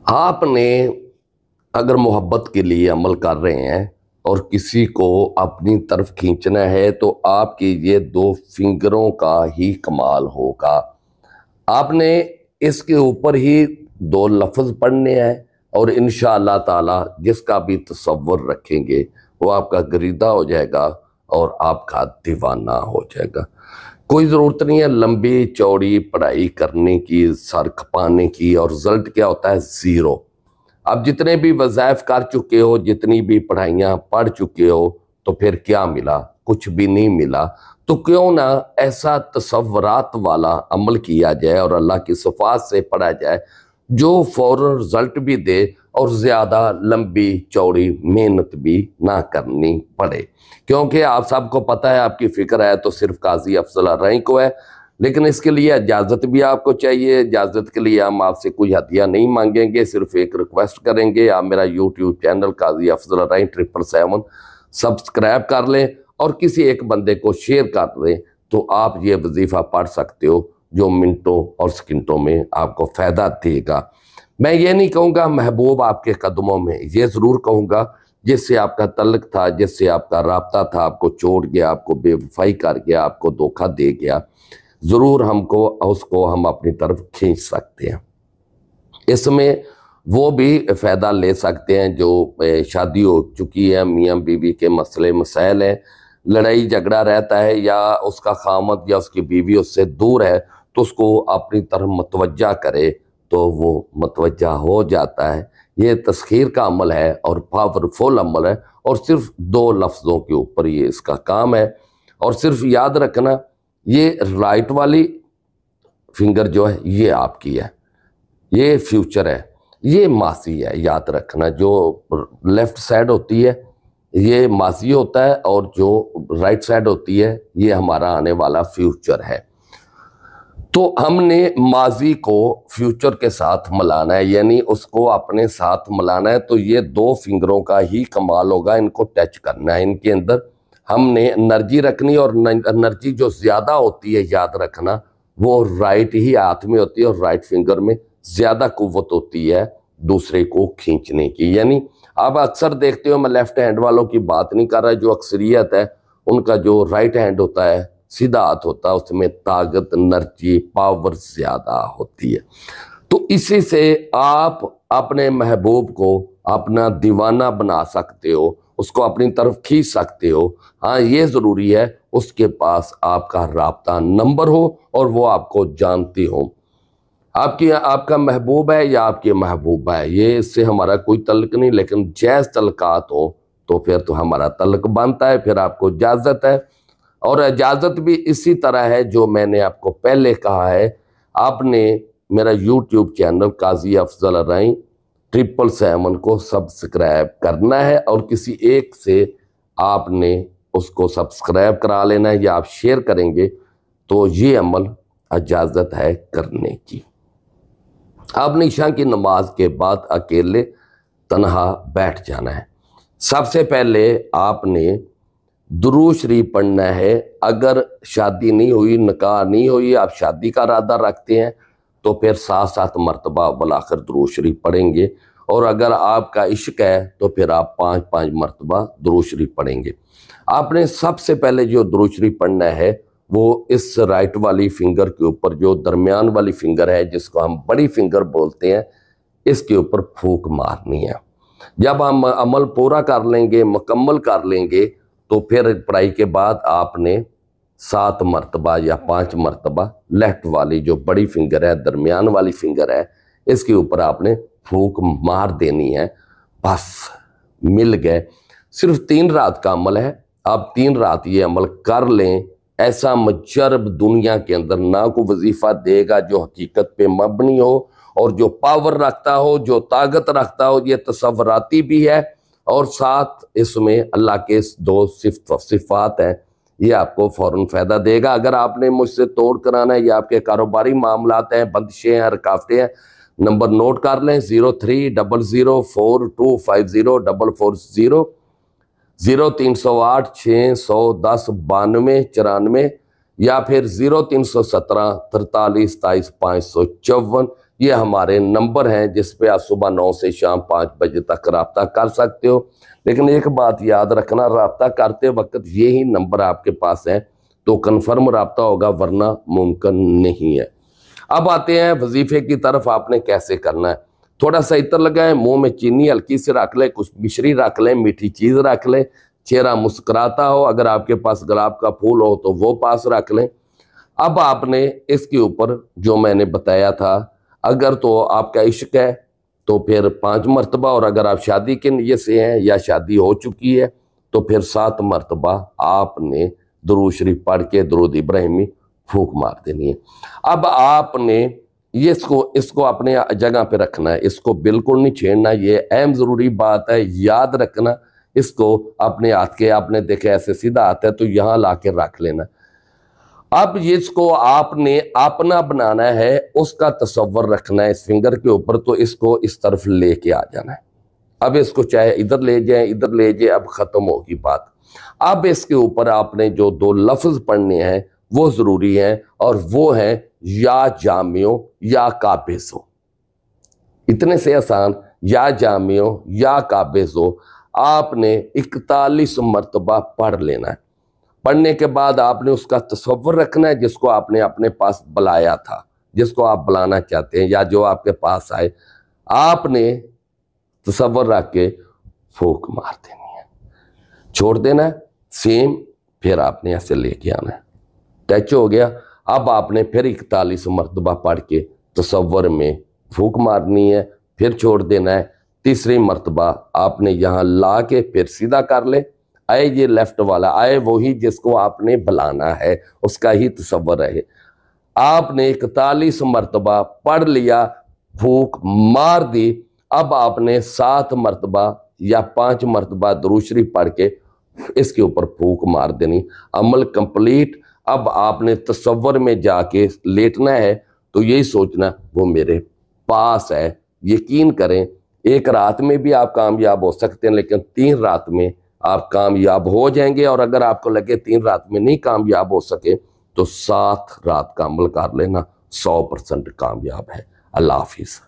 आपने अगर मोहब्बत के लिए अमल कर रहे हैं और किसी को अपनी तरफ खींचना है तो आपकी ये दो फिंगरों का ही कमाल होगा। आपने इसके ऊपर ही दो लफ्ज़ पढ़ने हैं और इंशाअल्लाह ताला जिसका भी तसव्वुर रखेंगे वो आपका गरीदा हो जाएगा और आपका दीवाना हो जाएगा। कोई ज़रूरत नहीं है लंबी चौड़ी पढ़ाई करने की, सर खपाने की, और रिज़ल्ट क्या होता है? ज़ीरो। अब जितने भी वज़ाइफ कर चुके हो, जितनी भी पढ़ाइयाँ पढ़ चुके हो, तो फिर क्या मिला? कुछ भी नहीं मिला। तो क्यों ना ऐसा तसव्वुरात वाला अमल किया जाए और अल्लाह की सिफ़ात से पढ़ा जाए जो फ़ौरन रिज़ल्ट भी दे और ज़्यादा लंबी चौड़ी मेहनत भी ना करनी पड़े। क्योंकि आप सबको पता है, आपकी फ़िक्र है तो सिर्फ काजी अफजल अर्रई को है, लेकिन इसके लिए इजाज़त भी आपको चाहिए। इजाज़त के लिए हम आपसे कोई हदिया नहीं मांगेंगे, सिर्फ एक रिक्वेस्ट करेंगे, आप मेरा यूट्यूब चैनल काजी अफजल अर्रई 777 सब्सक्राइब कर लें और किसी एक बंदे को शेयर कर दें, तो आप ये वजीफ़ा पढ़ सकते हो जो मिनटों और सेकंडों में आपको फ़ायदा देगा। मैं ये नहीं कहूँगा महबूब आपके कदमों में, ये ज़रूर कहूँगा जिससे आपका तल्लुक़ था, जिससे आपका राब्ता था, आपको छोड़ गया, आपको बेवफाई कर गया, आपको धोखा दे गया, ज़रूर उसको हम अपनी तरफ खींच सकते हैं। इसमें वो भी फ़ायदा ले सकते हैं जो शादी हो चुकी है, मियाँ बीवी के मसले मसाइल हैं, लड़ाई झगड़ा रहता है, या उसका खामद या उसकी बीवी उससे दूर है, तो उसको अपनी तरफ मतवज्जा करे तो वो मतवज्जा हो जाता है। ये तस्खीर का अमल है और पावरफुल अमल है, और सिर्फ दो लफ्ज़ों के ऊपर ये इसका काम है। और सिर्फ याद रखना, ये राइट वाली फिंगर जो है ये आपकी है, ये फ्यूचर है, ये मासी है। याद रखना, जो लेफ़्ट साइड होती है ये मासी होता है और जो राइट साइड होती है ये हमारा आने वाला फ्यूचर है। तो हमने माजी को फ्यूचर के साथ मिलाना है, यानी उसको अपने साथ मिलाना है। तो ये दो फिंगरों का ही कमाल होगा, इनको टच करना है। इनके अंदर हमने एनर्जी रखनी, और एनर्जी जो ज़्यादा होती है याद रखना वो राइट ही हाथ में होती है, और राइट फिंगर में ज़्यादा कुव्वत होती है दूसरे को खींचने की। यानी आप अक्सर देखते हो, मैं लेफ़्ट हैंड वालों की बात नहीं कर रहा, जो अक्सरियत है उनका जो राइट हैंड होता है, सीधा हाथ होता है, उसमें ताकत, एनर्जी, पावर ज़्यादा होती है। तो इसी से आप अपने महबूब को अपना दीवाना बना सकते हो, उसको अपनी तरफ खींच सकते हो। हाँ, ये ज़रूरी है उसके पास आपका राब्ता नंबर हो और वो आपको जानती हो। आपका महबूब है या आपकी महबूबा है, ये इससे हमारा कोई तल्लुक़ नहीं, लेकिन जायज़ तल्लुक़ात हो तो फिर तो हमारा तल्लुक़ बनता है, फिर आपको इजाज़त है। और इजाज़त भी इसी तरह है जो मैंने आपको पहले कहा है। आपने मेरा यूट्यूब चैनल काजी अफजल अर्रई 777 को सब्सक्राइब करना है, और किसी एक से आपने उसको सब्सक्राइब करा लेना है, या आप शेयर करेंगे तो ये अमल इजाज़त है करने की। आपने ईशा की नमाज के बाद अकेले तन्हा बैठ जाना है। सबसे पहले आपने दुरूद शरीफ पढ़ना है। अगर शादी नहीं हुई, निकाह नहीं हुई, आप शादी का इरादा रखते हैं तो फिर 7-7 मरतबा वलाखिर दुरूद शरीफ पढ़ेंगे, और अगर आपका इश्क है तो फिर आप 5-5 मरतबा दुरूद शरीफ पढ़ेंगे। आपने सबसे पहले जो दुरूद शरीफ पढ़ना है वो इस राइट वाली फिंगर के ऊपर, जो दरमियान वाली फिंगर है जिसको हम बड़ी फिंगर बोलते हैं, इसके ऊपर फूंक मारनी है। जब हम अमल पूरा कर लेंगे, मुकम्मल कर लेंगे, तो फिर पढ़ाई के बाद आपने 7 मरतबा या 5 मरतबा लेफ्ट वाली जो बड़ी फिंगर है, दरमियान वाली फिंगर है, इसके ऊपर आपने फूंक मार देनी है। बस मिल गए। सिर्फ 3 रात का अमल है, आप 3 रात ये अमल कर लें। ऐसा मुजरब दुनिया के अंदर ना कोई वजीफ़ा देगा जो हकीकत पे मबनी हो और जो पावर रखता हो, जो ताकत रखता हो। ये तसव्वुराती भी है और साथ इसमें अल्लाह के दो सिफात हैं, ये आपको फ़ौरन फ़ायदा देगा। अगर आपने मुझसे तोड़ कराना है या आपके कारोबारी मामलात हैं, बंदिशें हैं, रुकावटें हैं, नंबर नोट कर लें 030042504440, 0308 610 92 94, या फिर 0317 43 27 554, یہ ہمارے نمبر ہیں جس پہ آپ صبح 9 سے شام 5 بجے تک رابطہ کر سکتے ہو۔ لیکن ایک بات یاد رکھنا، رابطہ کرتے وقت یہی نمبر آپ کے پاس ہے تو کنفرم رابطہ ہوگا، ورنہ ممکن نہیں ہے۔ اب آتے ہیں وظیفے کی طرف، آپ نے کیسے کرنا ہے۔ تھوڑا سا عطر لگائیں، منہ میں چینی ہلکی سے رکھ لیں، کچھ مشری رکھ لیں، میٹھی چیز رکھ لیں، چہرہ مسکراتا ہو، اگر آپ کے پاس گلاب کا پھول ہو تو وہ پاس رکھ لیں۔ اب آپ نے اس کے اوپر جو میں نے بتایا تھا، اگر تو آپ کا عشق ہے تو پھر 5 مرتبہ، اور اگر آپ شادی کے نیت سے ہیں یا شادی ہو چکی ہے تو پھر 7 مرتبہ آپ نے درود شریف پڑھ کے درود ابراہیمی پھونک مار دینی ہے۔ اب آپ نے اس کو اپنے جگہ پہ رکھنا ہے، اس کو بالکل نہیں چھیڑنا، یہ اہم ضروری بات ہے، یاد رکھنا۔ اس کو اپنے ہاتھ کے، آپ نے دیکھا ایسے سیدھا آتا ہے تو یہاں لا کے رکھ لینا۔ اب اس کو آپ نے اپنا بنانا ہے، اس کا تصور رکھنا ہے اس فنگر کے اوپر، تو اس کو اس طرف لے کے آ جانا ہے۔ اب اس کو چاہے ادھر لے جائیں ادھر لے جائیں، اب ختم ہوگی بات۔ اب اس کے اوپر آپ نے جو 2 لفظ پڑھنے ہیں وہ ضروری ہیں، اور وہ ہیں یا جامعوں یا قابضوں۔ اتنے سے آسان، یا جامعوں یا قابضوں آپ نے 41 مرتبہ پڑھ لینا ہے۔ پڑھنے کے بعد آپ نے اس کا تصور رکھنا ہے جس کو آپ نے اپنے پاس بلایا تھا، جس کو آپ بلانا چاہتے ہیں یا جو آپ کے پاس آئے، آپ نے تصور رکھ کے پھونک مار دینی ہے، چھوڑ دینا ہے سیم، پھر آپ نے ایسے لے کے آنا ہے۔ ٹچ ہو گیا۔ اب آپ نے پھر 41 مرتبہ پڑھ کے تصور میں پھونک مارنی ہے، پھر چھوڑ دینا ہے۔ تیسری مرتبہ آپ نے یہاں لا کے پھر سیدھا کر لے، آئے یہ لیفٹ والا، آئے وہی جس کو آپ نے بلانا ہے، اس کا ہی تصور رہے۔ آپ نے 41 مرتبہ پڑھ لیا، پھونک مار دی۔ اب آپ نے 7 مرتبہ یا 5 مرتبہ درود شریف پڑھ کے اس کے اوپر پھونک مار دینی، عمل کمپلیٹ۔ اب آپ نے تصور میں جا کے لیٹنا ہے تو یہی سوچنا وہ میرے پاس ہے۔ یقین کریں 1 رات میں بھی آپ کامیاب ہو سکتے ہیں، لیکن 3 رات میں آپ کامیاب ہو جائیں گے، اور اگر آپ کو لگے 3 رات میں نہیں کامیاب ہو سکے تو 7 رات کا عمل کر لینا، 100% کامیاب ہے۔ اللہ حافظ۔